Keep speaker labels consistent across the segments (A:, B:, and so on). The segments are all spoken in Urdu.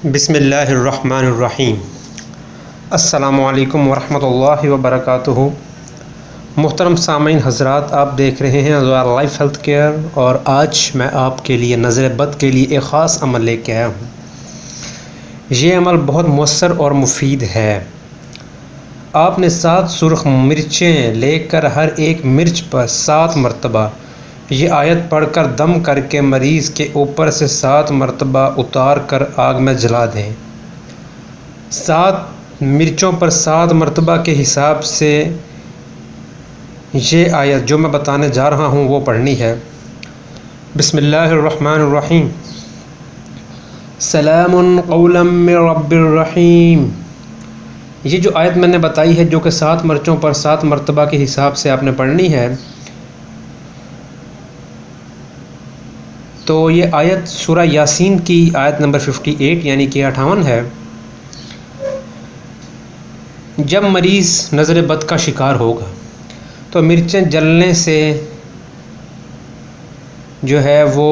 A: بسم اللہ الرحمن الرحیم۔ السلام علیکم ورحمۃ اللہ وبرکاتہ۔ محترم سامعین حضرات، آپ دیکھ رہے ہیں لائف ہیلتھ کیئر، اور آج میں آپ کے لیے نظر بد کے لیے ایک خاص عمل لے کے آیا ہوں۔ یہ عمل بہت مؤثر اور مفید ہے۔ آپ نے 7 سرخ مرچیں لے کر ہر ایک مرچ پر 7 مرتبہ یہ آیت پڑھ کر دم کر کے مریض کے اوپر سے 7 مرتبہ اتار کر آگ میں جلا دیں۔ 7 مرچوں پر 7 مرتبہ کے حساب سے یہ آیت جو میں بتانے جا رہا ہوں وہ پڑھنی ہے۔ بسم اللہ الرحمن الرحیم۔ سلام قولا من رب الرحیم۔ یہ جو آیت میں نے بتائی ہے جو کہ 7 مرچوں پر 7 مرتبہ کے حساب سے آپ نے پڑھنی ہے، تو یہ آیت سورہ یاسین کی آیت نمبر 58 یعنی کہ 58 ہے۔ جب مریض نظر بد کا شکار ہوگا تو مرچیں جلنے سے جو ہے وہ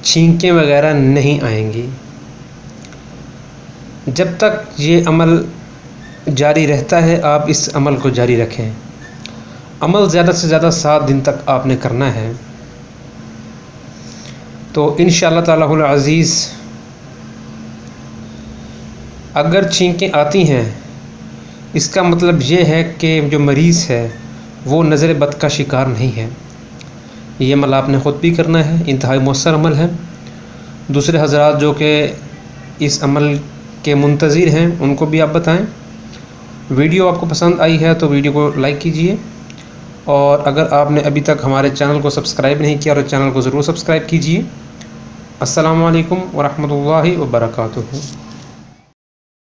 A: چھینکیں وغیرہ نہیں آئیں گی۔ جب تک یہ عمل جاری رہتا ہے آپ اس عمل کو جاری رکھیں۔ عمل زیادہ سے زیادہ 7 دن تک آپ نے کرنا ہے، تو انشاءاللہ تعالی العزیز اگر چھینکیں آتی ہیں اس کا مطلب یہ ہے کہ جو مریض ہے وہ نظر بد کا شکار نہیں ہے۔ یہ عمل آپ نے خود بھی کرنا ہے، انتہائی مؤثر عمل ہے۔ دوسرے حضرات جو کہ اس عمل کے منتظر ہیں ان کو بھی آپ بتائیں۔ ویڈیو آپ کو پسند آئی ہے تو ویڈیو کو لائک کیجئے، اور اگر آپ نے ابھی تک ہمارے چینل کو سبسکرائب نہیں کیا تو چینل کو ضرور سبسکرائب کیجئے۔ السلام علیکم ورحمۃ اللہ وبرکاتہ۔